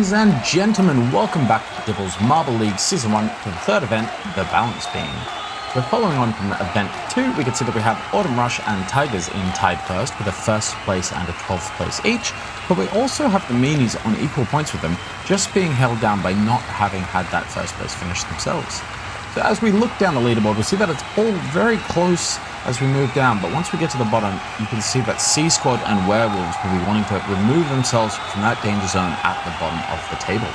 Ladies and gentlemen, welcome back to Dipples Marble League Season 1 to the third event, the Balance Beam. We're following on from event 2. We can see that we have Autumn Rush and Tigers in tied first with a first place and a 12th place each, but we also have the Meanies on equal points with them, just being held down by not having had that first place finish themselves. So as we look down the leaderboard, we see that it's all very close as we move down, but once we get to the bottom, you can see that C Squad and Werewolves will be wanting to remove themselves from that danger zone at the bottom of the table.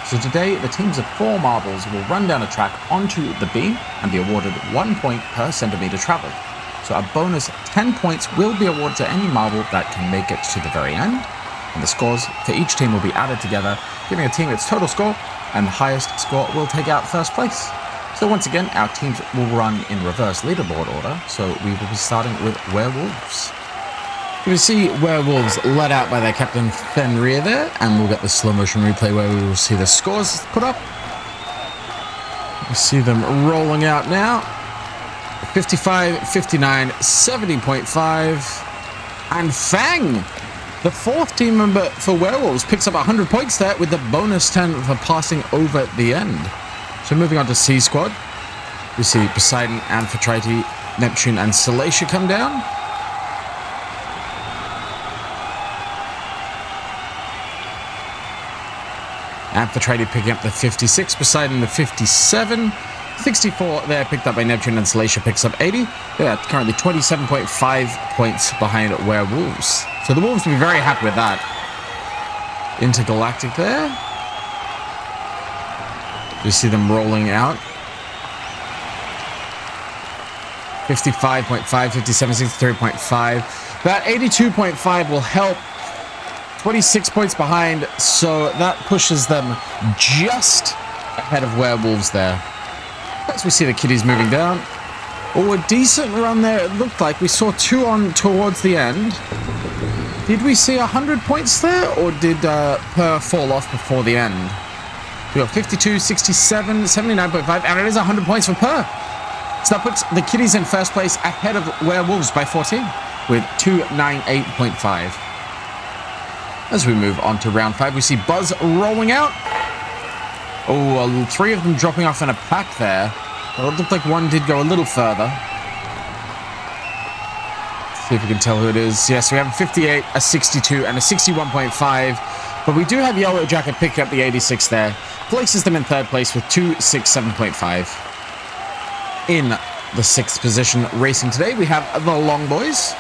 So today, the teams of 4 marbles will run down a track onto the beam and be awarded 1 point per centimeter traveled. So a bonus 10 points will be awarded to any marble that can make it to the very end, and the scores for each team will be added together, giving a team its total score, and the highest score will take out first place. So once again, our teams will run in reverse leaderboard order, so we will be starting with Werewolves. You can see Werewolves led out by their captain Fenrir there, and we'll get the slow motion replay where we will see the scores put up. We see them rolling out now. 55, 59, 70.5, and Fang, the 4th team member for Werewolves, picks up 100 points there with the bonus 10 for passing over the end. So moving on to C Squad, we see Poseidon, Amphitrite, Neptune, and Salacia come down. Amphitrite picking up the 56, Poseidon the 57, 64 there picked up by Neptune, and Salacia picks up 80. They're currently 27.5 points behind Werewolves. So the Wolves will be very happy with that. Intergalactic there. You see them rolling out. 55.5, 57, 63.5. That 82.5 will help. 26 points behind, so that pushes them just ahead of Werewolves there. As we see the Kitties moving down. Oh, a decent run there. It looked like we saw 2 on towards the end. Did we see 100 points there, or did Per fall off before the end? We got 52, 67, 79.5, and it is 100 points for Per. So that puts the Kitties in first place ahead of Werewolves by 14 with 298.5. As we move on to round 5, we see Buzz rolling out. Oh, 3 of them dropping off in a pack there. Well, it looked like one did go a little further. Let's see if we can tell who it is. Yes, we have a 58, a 62, and a 61.5. But we do have Yellow Jacket picking up the 86 there. Places them in 3rd place with 267.5. In the 6th position racing today, we have the Long Bois.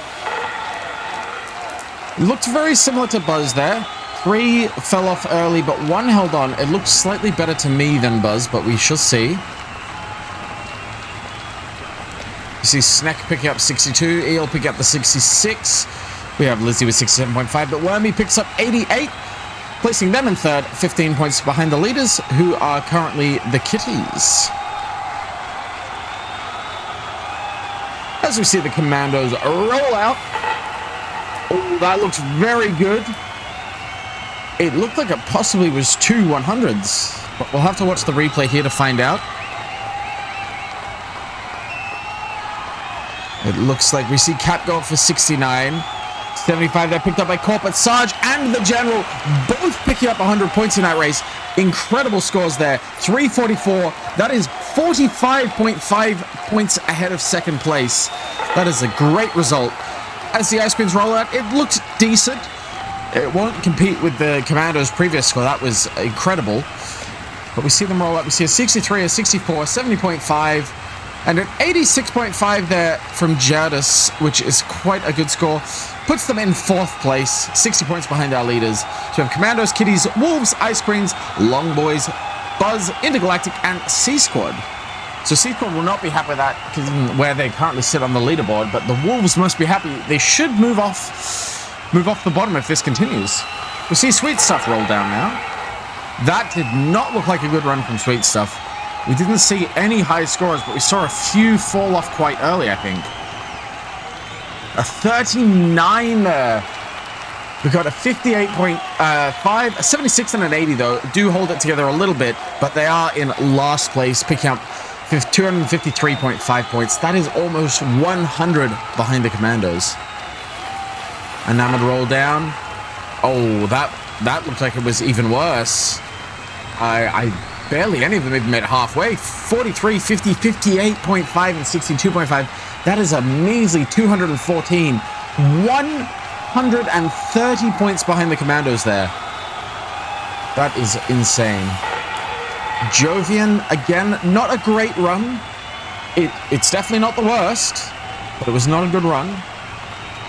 Looked very similar to Buzz there. 3 fell off early, but 1 held on. It looked slightly better to me than Buzz, but we shall see. You see Snack picking up 62, Eel picking up the 66. We have Lizzie with 67.5, but Wormy picks up 88. Placing them in 3rd, 15 points behind the leaders, who are currently the Kitties. As we see the Commandos roll out. Oh, that looks very good. It looked like it possibly was 2 100s, but we'll have to watch the replay here to find out. It looks like we see Cap go for 69. 75 there picked up by Corporate Sarge and the General, both picking up 100 points in that race. Incredible scores there. 344. That is 45.5 points ahead of 2nd place. That is a great result. As the Ice Queens roll out, it looked decent. It won't compete with the Commandos' previous score. That was incredible. But we see them roll out. We see a 63, a 64, 70.5, and an 86.5 there from Jadis, which is quite a good score. Puts them in 4th place, 60 points behind our leaders. So we have Commandos, Kitties, Wolves, Ice Queens, Long Bois, Buzz, Intergalactic, and C Squad. So C Squad will not be happy with that, where they currently sit on the leaderboard, but the Wolves must be happy. They should move off the bottom if this continues. We see Sweet Stuff roll down now. That did not look like a good run from Sweet Stuff. We didn't see any high scores, but we saw a few fall off quite early, I think. A 39 there. We got a 58.5, a 76 and an 80 though. Do hold it together a little bit, but they are in last place, picking up 253.5 points. That is almost 100 behind the Commandos. Enamoured roll down. Oh, that that looked like it was even worse. I barely any of them even made it halfway. 43, 50, 58.5, and 62.5. That is a measly 214. 130 points behind the Commandos there. That is insane. Jovian, again, not a great run. It's definitely not the worst, but it was not a good run.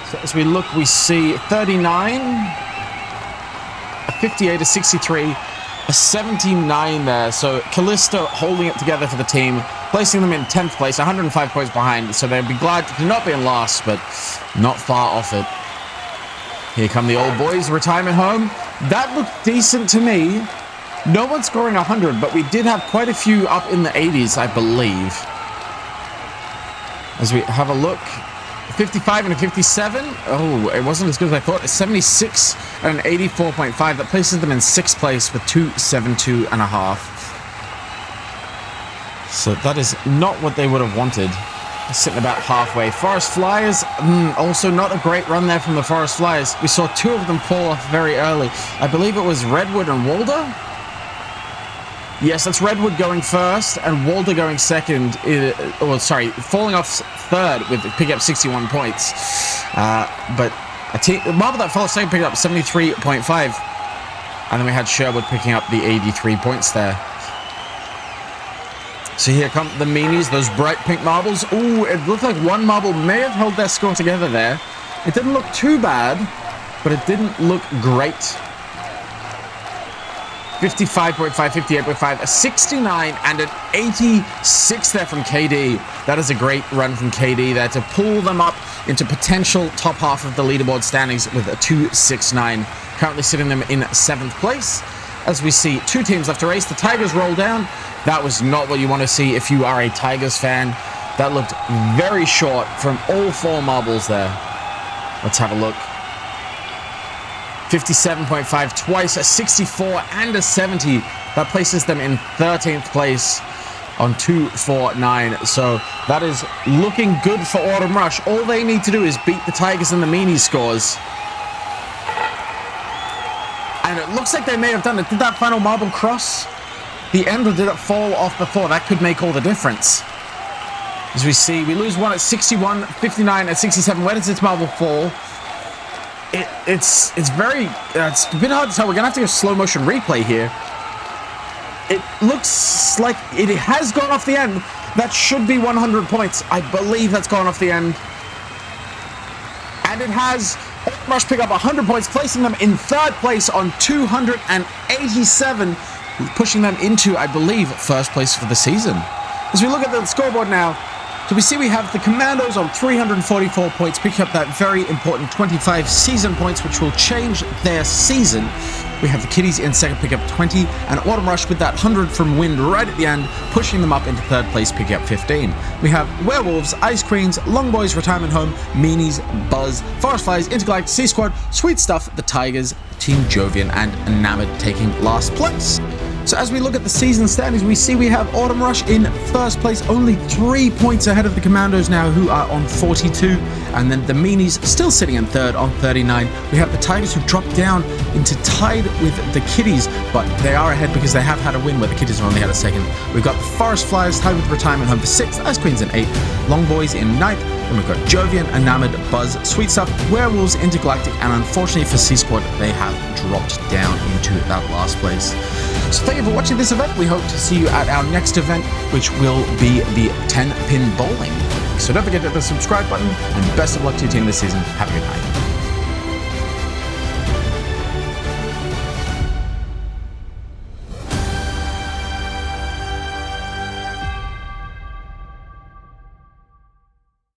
So as we look, we see 39, a 58, a 63, a 79 there. So Callisto holding it together for the team, placing them in 10th place, 105 points behind. So they'd be glad to not be in last, but not far off it. Here come the old boys, retirement home. That looked decent to me. No one scoring 100, but we did have quite a few up in the 80s, I believe. As we have a look, 55 and a 57. Oh, it wasn't as good as I thought. A 76 and an 84.5. That places them in 6th place with 272.5. So that is not what they would have wanted. Sitting about halfway. Forest Flyers, also not a great run there from the Forest Flyers. We saw 2 of them fall off very early. I believe it was Redwood and Walder. Yes, that's Redwood going first and Walder going second. Falling off third with picking up 61 points. But Marble that fell off second picked up 73.5. And then we had Sherwood picking up the 83 points there. So here come the Meanies, those bright pink marbles. Ooh, it looked like one marble may have held their score together there. It didn't look too bad, but it didn't look great. 55.5, 58.5, a 69 and an 86 there from KD. That is a great run from KD there to pull them up into potential top half of the leaderboard standings with a 269. Currently sitting them in 7th place. As we see 2 teams left to race, the Tigers roll down. That was not what you want to see if you are a Tigers fan. That looked very short from all 4 marbles there. Let's have a look. 57.5 twice, a 64 and a 70. That places them in 13th place on 249. So that is looking good for Autumn Rush. All they need to do is beat the Tigers and the Meanies scores. And it looks like they may have done it. Did that final marble cross the end, or did it fall off before? That could make all the difference. As we see, we lose one at 61, 59 at 67. Where does this marble fall? It's a bit hard to tell. We're gonna have to do a slow motion replay here. It looks like it has gone off the end. That should be 100 points. I believe that's gone off the end. And it has. Rush pick up 100 points, placing them in 3rd place on 287, pushing them into, I believe, 1st place for the season. As we look at the scoreboard now, so we see we have the Commandos on 344 points, picking up that very important 25 season points, which will change their season. We have the Kitties in 2nd, pick up 20, and Autumn Rush with that 100 from Wind right at the end, pushing them up into 3rd place, picking up 15. We have Werewolves, Ice Queens, Long Bois, Retirement Home, Meanies, Buzz, Forest Flies, Intergalactic, Sea Squad, Sweet Stuff, the Tigers, Team Jovian, and Enamoured taking last place. So as we look at the season standings, we see we have Autumn Rush in 1st place, only 3 points ahead of the Commandos now, who are on 42, and then the Meanies still sitting in 3rd on 39. We have the Tigers who dropped down into tied with the Kitties, but they are ahead because they have had a win where the Kitties have only had a 2nd. We've got the Forest Flyers tied with Retirement Home for 6th, Ice Queens in 8th, Long Bois in 9th, and we've got Jovian, Enamoured, Buzz, Sweet Stuff, Werewolves, Intergalactic, and unfortunately for Sea Squad, they have dropped down into that last place. So thank you for watching this event. We hope to see you at our next event, which will be the 10-pin bowling. So don't forget to hit the subscribe button, and best of luck to your team this season. Have a good night.